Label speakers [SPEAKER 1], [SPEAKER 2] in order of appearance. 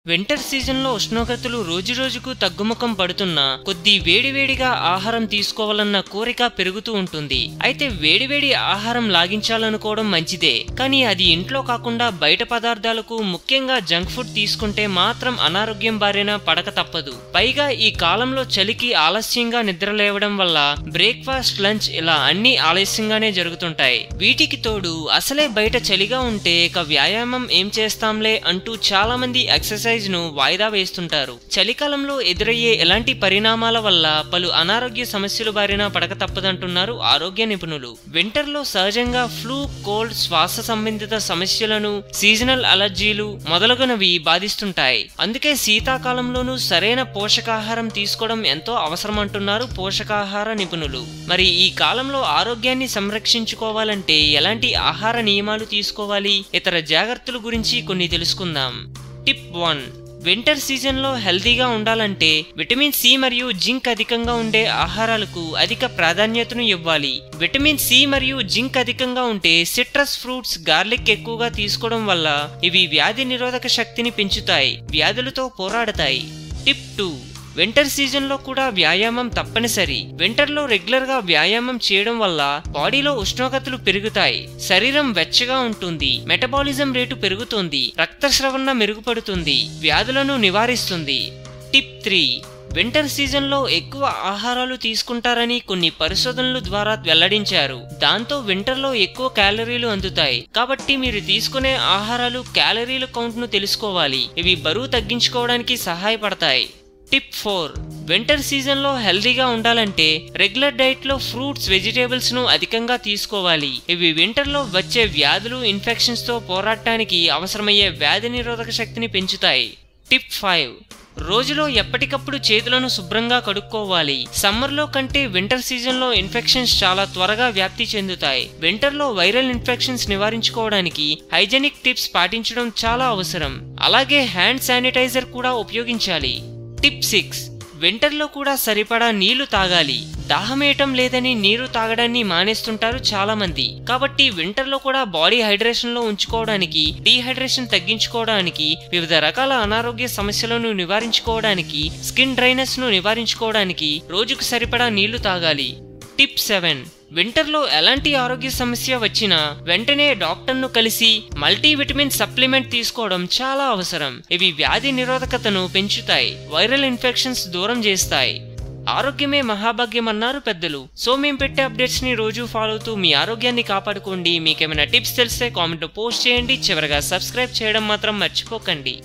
[SPEAKER 1] Winter సీజన్లో ఉష్ణోగ్రతలు రోజురోజుకు తగ్గుముఖం పడుతున్నా కొద్ది వేడివేడిగా ఆహారం తీసుకోవాలన్న కోరిక పెరుగుతూ ఉంటుంది. అయితే వేడివేడి ఆహారం లాగించాలనుకోవడం మంచిదే, కానీ అది ఇంట్లో కాకుండా బయట పదార్థాలకు, ముఖ్యంగా జంక్ ఫుడ్ తీసుకుంటే మాత్రం అనారోగ్యం బారిన పడక తప్పదు. పైగా ఈ కాలంలో చలికి ఆలస్యంగా నిద్రలేవడం వల్ల బ్రేక్ఫాస్ట్, లంచ్ ఇలా అన్ని ఆలస్యంగానే జరుగుతుంటాయి. వీటికి తోడు అసలే బయట చలిగా ఉంటే ఇక వ్యాయామం ఏం చేస్తాంలే అంటూ చాలా మంది ఎక్సర్సైజ్ ను వాయిదా వేస్తుంటారు. చలికాలంలో ఎదురయ్యే ఎలాంటి పరిణామాల వల్ల పలు అనారోగ్య సమస్యలు బారిన పడక తప్పదంటున్నారు ఆరోగ్య నిపుణులు. వింటర్ లో సహజంగా ఫ్లూ, కోల్డ్, శ్వాస సంబంధిత సమస్యలను, సీజనల్ అలర్జీలు మొదలగునవి బాధిస్తుంటాయి. అందుకే శీతాకాలంలోనూ సరైన పోషకాహారం తీసుకోవడం ఎంతో అవసరం అంటున్నారు పోషకాహార నిపుణులు. మరి ఈ కాలంలో ఆరోగ్యాన్ని సంరక్షించుకోవాలంటే ఎలాంటి ఆహార నియమాలు తీసుకోవాలి, ఇతర జాగ్రత్తల గురించి కొన్ని తెలుసుకుందాం. టిప్ 1. వింటర్ సీజన్లో హెల్తీగా ఉండాలంటే విటమిన్ సి మరియు జింక్ అధికంగా ఉండే ఆహారాలకు అధిక ప్రాధాన్యతను ఇవ్వాలి. విటమిన్ సి మరియు జింక్ అధికంగా ఉంటే సిట్రస్ ఫ్రూట్స్, గార్లిక్ ఎక్కువగా తీసుకోవడం వల్ల ఇవి వ్యాధి నిరోధక శక్తిని పెంచుతాయి, వ్యాధులతో పోరాడతాయి. టిప్ 2. వింటర్ సీజన్లో కూడా వ్యాయామం తప్పనిసరి. వింటర్లో రెగ్యులర్గా వ్యాయామం చేయడం వల్ల బాడీలో ఉష్ణోగ్రతలు పెరుగుతాయి, శరీరం వెచ్చగా ఉంటుంది, మెటబాలిజం రేటు పెరుగుతుంది, రక్తస్రవణ మెరుగుపడుతుంది, వ్యాధులను నివారిస్తుంది. టిప్ 3. వింటర్ సీజన్లో ఎక్కువ ఆహారాలు తీసుకుంటారని కొన్ని పరిశోధనల ద్వారా వెల్లడించారు. దాంతో వింటర్లో ఎక్కువ క్యాలరీలు అందుతాయి. కాబట్టి మీరు తీసుకునే ఆహారాలు క్యాలరీల కౌంట్ను తెలుసుకోవాలి. ఇవి బరువు తగ్గించుకోవడానికి సహాయపడతాయి. టిప్ 4. వింటర్ సీజన్లో హెల్తీగా ఉండాలంటే రెగ్యులర్ డైట్లో ఫ్రూట్స్, వెజిటేబుల్స్ ను అధికంగా తీసుకోవాలి. ఇవి వింటర్లో వచ్చే వ్యాధులు, ఇన్ఫెక్షన్స్ తో పోరాడటానికి అవసరమయ్యే వ్యాధి నిరోధక శక్తిని పెంచుతాయి. టిప్ 5. రోజులో ఎప్పటికప్పుడు చేతులను శుభ్రంగా కడుక్కోవాలి. సమ్మర్లో కంటే వింటర్ సీజన్లో ఇన్ఫెక్షన్స్ చాలా త్వరగా వ్యాప్తి చెందుతాయి. వింటర్లో వైరల్ ఇన్ఫెక్షన్స్ నివారించుకోవడానికి హైజెనిక్ టిప్స్ పాటించడం చాలా అవసరం. అలాగే హ్యాండ్ శానిటైజర్ కూడా ఉపయోగించాలి. టిప్ 6. వింటర్లో కూడా సరిపడా నీళ్లు తాగాలి. దాహమేయటం లేదని నీరు తాగడాన్ని మానేస్తుంటారు చాలా మంది. కాబట్టి వింటర్లో కూడా బాడీ హైడ్రేషన్ లో ఉంచుకోవడానికి, డీహైడ్రేషన్ తగ్గించుకోవడానికి, వివిధ రకాల అనారోగ్య సమస్యలను నివారించుకోవడానికి, స్కిన్ డ్రైనెస్ ను నివారించుకోవడానికి రోజుకు సరిపడా నీళ్లు తాగాలి. టిప్ 7. వింటర్లో ఎలాంటి ఆరోగ్య సమస్య వచ్చినా వెంటనే డాక్టర్ను కలిసి మల్టీవిటమిన్ సప్లిమెంట్ తీసుకోవడం చాలా అవసరం. ఇవి వ్యాధి నిరోధకతను పెంచుతాయి, వైరల్ ఇన్ఫెక్షన్స్ దూరం చేస్తాయి. ఆరోగ్యమే మహాభాగ్యం అన్నారు పెద్దలు. సో మేము పెట్టే అప్డేట్స్ ని రోజు ఫాలో అవుతూ మీ ఆరోగ్యాన్ని కాపాడుకోండి. మీకేమైనా టిప్స్ తెలిస్తే కామెంట్ లో పోస్ట్ చేయండి. చివరగా సబ్స్క్రైబ్ చేయడం మాత్రం మర్చిపోకండి.